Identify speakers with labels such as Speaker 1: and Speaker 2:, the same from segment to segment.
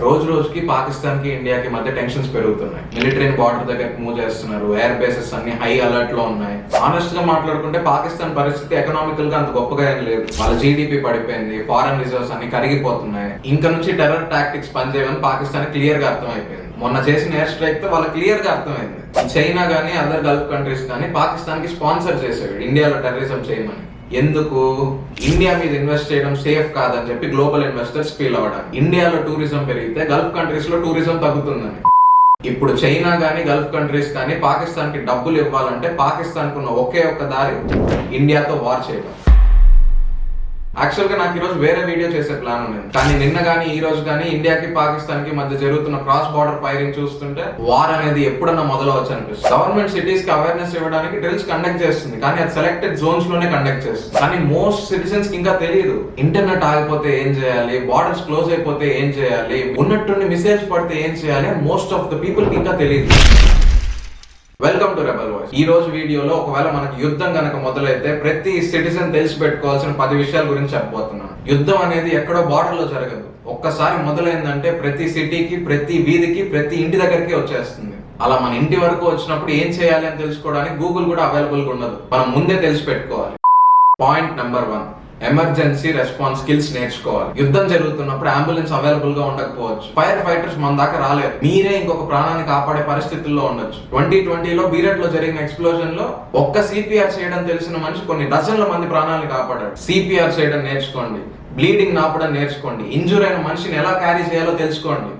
Speaker 1: రోజు రోజుకి పాకిస్తాన్ కి ఇండియాకి మధ్య టెన్షన్స్ పెరుగుతున్నాయి. మిలిటరీని బార్డర్ దగ్గరికి మూవ్ చేస్తున్నారు. ఎయిర్ బేసెస్ అన్ని హై అలర్ట్ లో ఉన్నాయి. ఆనెస్ట్ గా మాట్లాడుకుంటే పాకిస్తాన్ పరిస్థితి ఎకనామికల్ గా అంత గొప్పగా ఏం లేదు. వాళ్ళ జీడిపి పడిపోయింది, ఫారెన్ రిజర్వ్స్ అన్ని కరిగిపోతున్నాయి. ఇంకా నుంచి టెర్రర్ టాక్టిక్స్ పనిచేయమని పాకిస్తాన్ క్లియర్ గా అర్థమైపోయింది. మొన్న చేసిన ఎయిర్ స్ట్రైక్ తో వాళ్ళకి క్లియర్ గా అర్థమైంది. చైనా గానీ అదర్ గల్ఫ్ కంట్రీస్ కానీ పాకిస్తాన్ కి స్పాన్సర్ చేశాడు ఇండియాలో టెర్రరిజం చేయమని. ఎందుకు? ఇండియా మీద ఇన్వెస్ట్ చేయడం సేఫ్ కాదని చెప్పి గ్లోబల్ ఇన్వెస్టర్స్ ఫీల్ అవ్వడం. ఇండియాలో టూరిజం పెరిగితే గల్ఫ్ కంట్రీస్ లో టూరిజం తగ్గుతుందని. ఇప్పుడు చైనా గానీ గల్ఫ్ కంట్రీస్ కానీ పాకిస్తాన్ కి డబ్బులు ఇవ్వాలంటే పాకిస్తాన్ కున్న ఒకే ఒక్క దారి ఇండియాతో వార్ చేయడం. యాక్చువల్ గా నాకు ఈరోజు వేరే వీడియో చేసే ప్లాన్ ఉంది, కానీ నిన్న గానీ ఈ రోజు గానీ ఇండియాకి పాకిస్తాన్ కి మధ్య జరుగుతున్న క్రాస్ బార్డర్ ఫైరింగ్ చూస్తుంటే వార్ అనేది ఎప్పుడన్నా మొదలవచ్చు అనిపిస్తుంది. గవర్నమెంట్ సిటీస్ కి అవేర్నెస్ ఇవ్వడానికి డ్రిల్స్ కండక్ట్ చేస్తుంది, కానీ అది సెలెక్టెడ్ జోన్స్ లోనే కండక్ట్ చేస్తుంది. కానీ మోస్ట్ సిటిజన్స్ కి ఇంకా తెలియదు ఇంటర్నెట్ ఆగిపోతే ఏం చేయాలి, బార్డర్స్ క్లోజ్ అయిపోతే ఏం చేయాలి, ఉన్నట్టుండి మిసైల్స్ పడితే ఏం చేయాలి, మోస్ట్ ఆఫ్ ద పీపుల్ కి ఇంకా తెలియదు. Welcome to rebel voice. ఈ రోజు వీడియోలో ఒకవేళ మనకి యుద్ధం కనుక మొదలైతే ప్రతి సిటిజన్ తెలిసి పెట్టుకోవాల్సిన 10 విషయాల గురించి చెప్పబోతున్నాను. యుద్ధం అనేది ఎక్కడో బార్డర్ లో జరగదు. ఒక్కసారి మొదలైందంటే ప్రతి సిటీకి, ప్రతి వీధికి, ప్రతి ఇంటి దగ్గరికి వచ్చేస్తుంది. అలా మన ఇంటి వరకు వచ్చినప్పుడు ఏం చేయాలి అని తెలుసుకోవడానికి గూగుల్ కూడా అవైలబుల్ గా ఉండదు. మనం ముందే తెలిసి పెట్టుకోవాలి. Point number 1, emergency response skills నేర్చుకోవాలి. యుద్ధం జరుగుతున్నప్పుడు అంబులెన్స్ అవైలబుల్ గా ఉండకపోవచ్చు, ఫైర్ ఫైటర్స్ మన దాకా రాలేదు, మీరే ఇంకొక ప్రాణాన్ని కాపాడే పరిస్థితుల్లో ఉండొచ్చు. 2020లో బీరట్ లో జరిగిన ఎక్స్ప్లోజన్ లో ఒక్క సిపిఆర్ చేయడం తెలిసిన మనిషి కొన్ని డజన్ల మంది ప్రాణాలను కాపాడాడు. సిపిఆర్ చేయడం నేర్చుకోండి, బ్లీడింగ్ నాపడం నేర్చుకోండి, ఇంజూర్ అయిన మనిషిని ఎలా క్యారీ చేయాలో తెలుసుకోండి.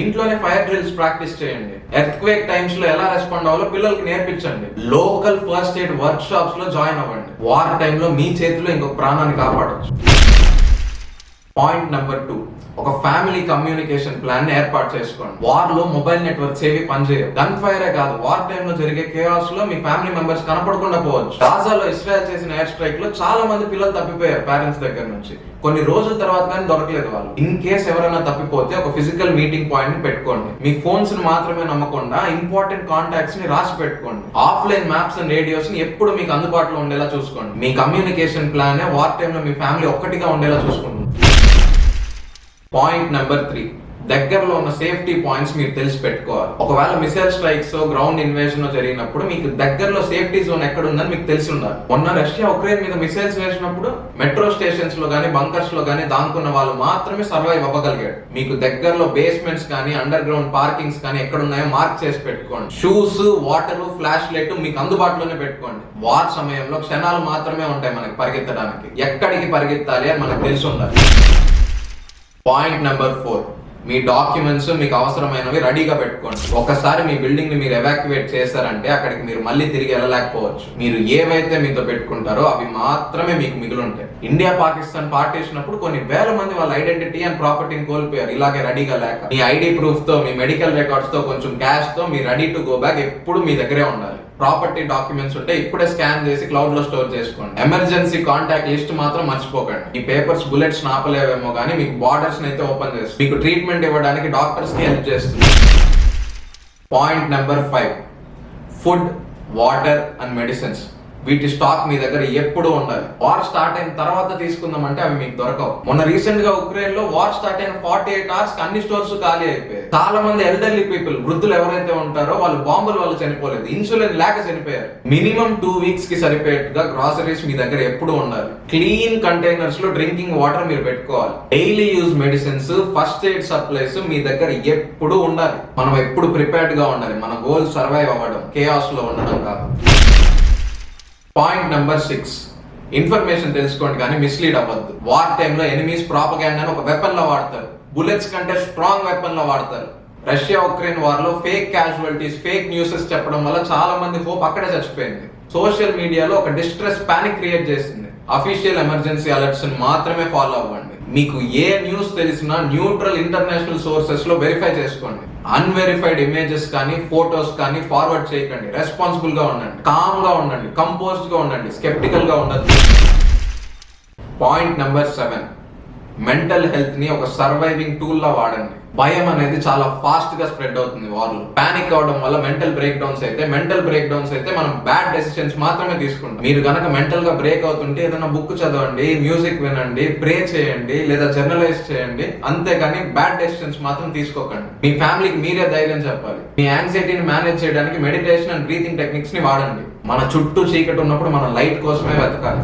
Speaker 1: ఇంట్లోనే ఫైర్ డ్రిల్స్ ప్రాక్టీస్ చేయండి. ఎర్త్క్వేక్ టైమ్స్ లో ఎలా రెస్పాండ్ అవ్వాలో పిల్లలకి నేర్పించండి. Local first aid work shops లో జాయిన్ అవ్వండి. వార్ టైంలో మీ చేతిలో ఇంకొక ప్రాణాన్ని కాపాడొచ్చు. పాయింట్ నెంబర్ 2, ఒక ఫ్యామిలీ కమ్యూనికేషన్ ప్లాన్ ని ఏర్పాటు చేసుకోండి. వార్ లో మొబైల్ నెట్వర్క్స్ ఏవి పనిచేయవు. గన్ ఫైరే కాదు, వార్ టైమ్ లో జరిగే కేయాస్ లో మీ ఫ్యామిలీ మెంబర్స్ కనపడకుండా పోవచ్చు. గాజాలో ఇస్రాయల్ చేసిన ఎయిర్ స్ట్రైక్ లో చాలా మంది పిల్లలు తప్పిపోయారు పేరెంట్స్ దగ్గర నుంచి. కొన్ని రోజుల తర్వాత కానీ దొరకలేదు వాళ్ళు. ఇన్ కేస్ ఎవరైనా తప్పిపోతే ఒక ఫిజికల్ మీటింగ్ పాయింట్ ని పెట్టుకోండి. మీ ఫోన్స్ ని మాత్రమే నమ్మకుండా ఇంపార్టెంట్ కాంటాక్ట్స్ ని రాసి పెట్టుకోండి. ఆఫ్లైన్ మ్యాప్స్ అండ్ రేడియోస్ ని ఎప్పుడు మీకు అందుబాటులో ఉండేలా చూసుకోండి. మీ కమ్యూనికేషన్ ప్లాన్ వార్ టైమ్ లో మీ ఫ్యామిలీ ఒక్కటిగా ఉండేలా చూసుకోండి. పాయింట్ నెంబర్ 3, దగ్గరలో ఉన్న సేఫ్టీ పాయింట్స్ మీరు తెలిసి పెట్టుకోవాలి. ఒకవేళ మిసైల్ స్ట్రైక్స్, గ్రౌండ్ ఇన్వేషన్ జరిగినప్పుడు మీకు దగ్గరలో సేఫ్టీ జోన్ ఎక్కడ ఉందని మీకు తెలిసి ఉండాలి. మొన్న రష్యా ఉక్రెయిన్ మీద మిసైల్స్ వేసినప్పుడు మెట్రో స్టేషన్స్ లో గానీ, బంకర్స్ లో గానీ దానుకున్న వాళ్ళు మాత్రమే సర్వైవ్ అవ్వగలిగాడు. మీకు దగ్గరలో బేస్మెంట్స్ కానీ, అండర్ గ్రౌండ్ పార్కింగ్స్ కానీ ఎక్కడ ఉన్నాయో మార్క్ చేసి పెట్టుకోండి. షూస్, వాటర్, ఫ్లాష్ లైట్ మీకు అందుబాటులోనే పెట్టుకోండి. వార్ సమయంలో క్షణాలు మాత్రమే ఉంటాయి మనకి పరిగెత్తడానికి. ఎక్కడికి పరిగెత్తాలి అని మనకు తెలిసి ఉండాలి. పాయింట్ నెంబర్ 4, మీ డాక్యుమెంట్స్ మీకు అవసరమైనవి రెడీగా పెట్టుకోండి. ఒకసారి మీ బిల్డింగ్ ని మీరు ఎవాక్యువేట్ చేశారంటే అక్కడికి మీరు మళ్ళీ తిరిగి వెళ్ళలేకపోవచ్చు. మీరు ఏవైతే మీతో పెట్టుకుంటారో అవి మాత్రమే మీకు మిగిలి ఉంటాయి. ఇండియా పాకిస్తాన్ పార్టీషన్ అప్పుడు కొన్ని వేల మంది వాళ్ళ ఐడెంటిటీ అండ్ ప్రాపర్టీని కోల్పోయారు ఇలాగే రెడీగా లేక. మీ ఐడి ప్రూఫ్ తో, మీ మెడికల్ రికార్డ్స్ తో, కొంచెం క్యాష్ తో మీ రెడీ టు గో బ్యాక్ ఎప్పుడు మీ దగ్గరే ఉండాలి. ప్రాపర్టీ డాక్యుమెంట్స్ ఉంటే ఇప్పుడే స్కాన్ చేసి క్లౌడ్ లో స్టోర్ చేసుకోండి. ఎమర్జెన్సీ కాంటాక్ట్ లిస్ట్ మాత్రం మర్చిపోకండి. ఈ పేపర్స్ బుల్లెట్స్ ఆపలేవేమో కానీ మీకు బార్డర్స్ అయితే ఓపెన్ చేస్తుంది. మీకు ట్రీట్మెంట్ ఇవ్వడానికి డాక్టర్స్ కి హెల్ప్ చేస్తుంది. Point number 5, food, water and medicines. వీటి స్టాక్ మీ దగ్గర ఎప్పుడు ఉండాలి. వార్ స్టార్ట్ అయిన తర్వాత తీసుకుందామంటే అవి మీకు దొరకవు. మొన్న రీసెంట్ గా ఉక్రెయిన్ లో వార్ స్టార్ట్ అయిన 48 hours అన్ని స్టోర్స్ ఖాళీ అయిపోయాయి. చాలా మంది ఎల్డర్లీ పీపుల్, వృద్ధులు ఎవరైతే ఉంటారో వాళ్ళు బాంబుల వల్ల చనిపోలేదు, ఇన్సులిన్ లేక చనిపోయారు. మినిమం 2 weeks కి సరిపోయేట్టుగా గ్రాసరీస్ మీ దగ్గర ఎప్పుడు ఉండాలి. క్లీన్ కంటైనర్స్ లో డ్రింకింగ్ వాటర్ మీరు పెట్టుకోవాలి. Daily use medicines, first aid supplies మీ దగ్గర ఎప్పుడు ఉండాలి. మనం ఎప్పుడు ప్రిపేర్డ్ గా ఉండాలి. మన గోల్ సర్వైవ్ అవ్వడం, కేయాస్ లో ఉండడం కాదు. పాయింట్ నెంబర్ 6, ఇన్ఫర్మేషన్ తెలుసుకోండి కానీ మిస్లీడ్ అవ్వద్దు. వార్ టైంలో ఎనిమీస్ ప్రాపగాండాను ఒక వెపన్ లో వాడతారు. బుల్లెట్స్ కంటే స్ట్రాంగ్ వెపన్ లో వాడతారు. రష్యా ఉక్రెయిన్ వార్ లో ఫేక్ క్యాజువాలిటీస్, ఫేక్ న్యూసెస్ చెప్పడం వల్ల చాలా మంది హోప్ అక్కడే చచ్చిపోయింది. సోషల్ మీడియాలో ఒక డిస్ట్రెస్ పానిక్ క్రియేట్ చేసింది. అఫీషియల్ ఎమర్జెన్సీ అలర్ట్స్ మాత్రమే ఫాలో అవ్వండి. మీకు ఏ న్యూస్ తెలిసినా న్యూట్రల్ ఇంటర్నేషనల్ సోర్సెస్ లో వెరిఫై చేసుకోండి. అన్వెరిఫైడ్ ఇమేజెస్ కానీ, ఫోటోస్ కానీ ఫార్వర్డ్ చేయకండి. రెస్పాన్సిబుల్ గా ఉండండి, కామ్ గా ఉండండి, కంపోజ్డ్ గా ఉండండి, స్కెప్టికల్ గా ఉండదు. పాయింట్ నెంబర్ 7, మెంటల్ హెల్త్ ని ఒక సర్వైవింగ్ టూల్ లా వాడండి. భయం అనేది చాలా ఫాస్ట్ గా స్ప్రెడ్ అవుతుంది వార్లో. పానిక్ అవడం వల్ల మెంటల్ బ్రేక్ డౌన్స్ అయితే మనం బ్యాడ్ డెసిషన్స్ మాత్రమే తీసుకుంటాం. మీరు గనక మెంటల్ గా బ్రేక్ అవుతుంటే ఏదైనా బుక్ చదవండి, మ్యూజిక్ వినండి, ప్రే చేయండి లేదా జర్నలైజ్ చేయండి, అంతేగాని బ్యాడ్ డెసిషన్స్ మాత్రం తీసుకోకండి. మీ ఫ్యామిలీకి మీరే ధైర్యం చెప్పాలి. మీ యాంగ్జైటీని మేనేజ్ చేయడానికి మెడిటేషన్ అండ్ బ్రీతింగ్ టెక్నిక్స్ ని వాడండి. మన చుట్టూ చీకటి ఉన్నప్పుడు మనం లైట్ కోసమే వెతకాలి.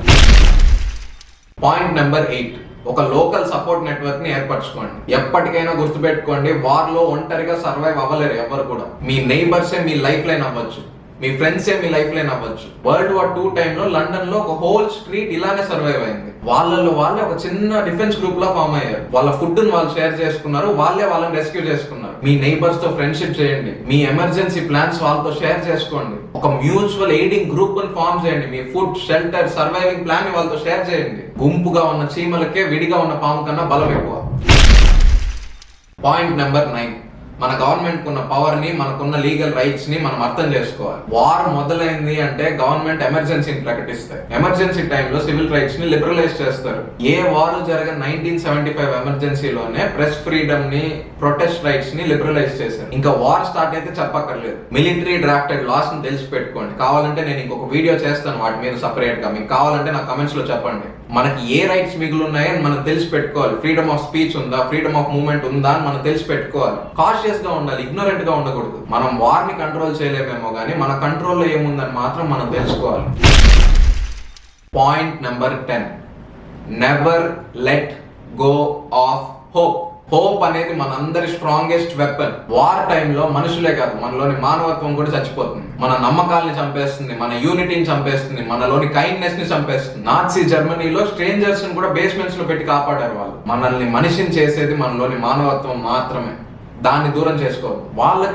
Speaker 1: పాయింట్ నెంబర్ 8, ఒక లోకల్ సపోర్ట్ నెట్వర్క్ ని ఏర్పరచుకోండి. ఎప్పటికైనా గుర్తుపెట్టుకోండి, వార్ లో ఒంటరిగా సర్వైవ్ అవ్వలేరు ఎవరు కూడా. మీ నైబర్సే మీ లైఫ్ లైన్ అవ్వచ్చు, మీ ఫ్రెండ్సే మీ లైఫ్ లైన్ అవ్వచ్చు. World War II టైంలో లండన్ లో ఒక హోల్ స్ట్రీట్ ఇలానే సర్వైవ్ అయింది. వాళ్ళే ఒక చిన్న డిఫెన్స్ గ్రూప్ లా ఫామ్ అయ్యారు. వాళ్ళ ఫుడ్ ని వాళ్ళు షేర్ చేసుకున్నారు, వాళ్ళని రెస్క్యూ చేసుకున్నారు. మీ నైబర్స్ తో ఫ్రెండ్షిప్ చేయండి, మీ ఎమర్జెన్సీ ప్లాన్స్ వాళ్ళతో షేర్ చేసుకోండి. ఒక మ్యూచువల్ ఎయిడింగ్ గ్రూప్ ని ఫామ్ చేయండి. మీ ఫుడ్, షెల్టర్, సర్వైవింగ్ ప్లాన్ ని వాళ్ళతో షేర్ చేయండి. గుంపుగా ఉన్న చీమలకే విడిగా ఉన్న పాము కన్నా బలం ఎక్కువ. పాయింట్ నెంబర్ 9, మన గవర్నమెంట్ ఉన్న పవర్ ని, మనకున్న లీగల్ రైట్స్ ని మనం అర్థం చేసుకోవాలి. వార్ మొదలైంది అంటే గవర్నమెంట్ ఎమర్జెన్సీని ప్రకటిస్తారు. ఎమర్జెన్సీ టైంలో సివిల్ రైట్స్ ని లిబరలైజ్ చేస్తారు. ఏ వార్ జరిగిన 1975 ఎమర్జెన్సీలోనే ప్రెస్ ఫ్రీడమ్ ని, ప్రొటెస్ట్ రైట్స్ ని లిబరలైజ్ చేశారు. ఇంకా వార్ స్టార్ట్ అయితే చెప్పక్కర్లేదు. మిలిటరీ డ్రాఫ్టెడ్ లాస్ ని తెలిసి పెట్టుకోండి. కావాలంటే నేను ఇంకొక వీడియో చేస్తాను వాటి మీద సపరేట్ గా. మీకు కావాలంటే నా కమెంట్స్ లో చెప్పండి. మనకి ఏ రైట్స్ మిగిలి ఉన్నాయని మనం తెలిసి పెట్టుకోవాలి. ఫ్రీడమ్ ఆఫ్ స్పీచ్ ఉందా, ఫ్రీడమ్ ఆఫ్ మూవ్మెంట్ ఉందా అని మనం తెలిసి పెట్టుకోవాలి. కాషియస్ గా ఉండాలి, ఇగ్నోరెంట్ గా ఉండకూడదు. మనం వార్ ని కంట్రోల్ చేయలేమేమో కానీ మన కంట్రోల్లో ఏముందని మాత్రం మనం తెలుసుకోవాలి. Point number 10, never let go of hope. Hope అనేది మనందరి స్ట్రాంగెస్ట్ వెపన్. వార్ టైంలో మనుషులే కాదు, మనలోని మానవత్వం కూడా చచ్చిపోతుంది. మన నమ్మకాల్ని చంపేస్తుంది, మన యూనిటీని చంపేస్తుంది, మనలోని కైండ్నెస్ ని చంపేస్తుంది. నాజీ జర్మనీలో స్ట్రేంజర్స్ ని కూడా బేస్మెంట్స్ లో పెట్టి కాపాడారు వాళ్ళు. మనల్ని మనిషిని చేసేది మనలోని మానవత్వం మాత్రమే. దాన్ని దూరం చేసుకోవద్దు.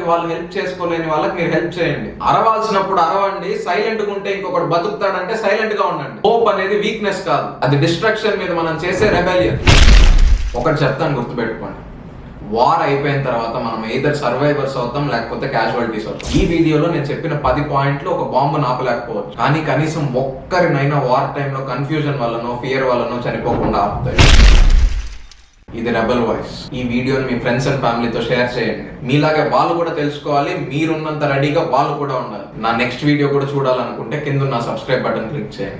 Speaker 1: వాళ్ళు హెల్ప్ చేసుకోలేని వాళ్ళకి మీరు హెల్ప్ చేయండి. అరవాల్సినప్పుడు అరవండి. సైలెంట్ గా ఉంటే ఇంకొకటి బతుకుతాడంటే సైలెంట్ గా ఉండండి. హోప్ అనేది వీక్నెస్ కాదు, అది డిస్ట్రక్షన్ మీద మనం చేసే రెబెలియన్. ఒకటి చెప్తాను, గుర్తుపెట్టుకోండి. వార్ అయిపోయిన తర్వాత మనం ఎయిదర్ సర్వైవర్స్ అవుతాం లేకపోతే క్యాజువాలిటీస్ అవుతాం. ఈ వీడియోలో నేను చెప్పిన 10 పాయింట్లు ఒక బాంబును ఆపలేకపోవచ్చు, కానీ కనీసం ఒక్కరినైనా వార్ టైంలో కన్ఫ్యూజన్ వల్లనో, ఫియర్ వల్లనో చనిపోకుండా ఆపుతాయి. ఇది రెబెల్ వాయిస్. ఈ వీడియోని మీ ఫ్రెండ్స్ అండ్ ఫ్యామిలీతో షేర్ చేయండి. మీలాగే వాళ్ళు కూడా తెలుసుకోవాలి, మీరున్నంత రెడీగా వాళ్ళు కూడా ఉండాలి. నా నెక్స్ట్ వీడియో కూడా చూడాలనుకుంటే కింద నా సబ్స్క్రైబ్ బటన్ క్లిక్ చేయండి.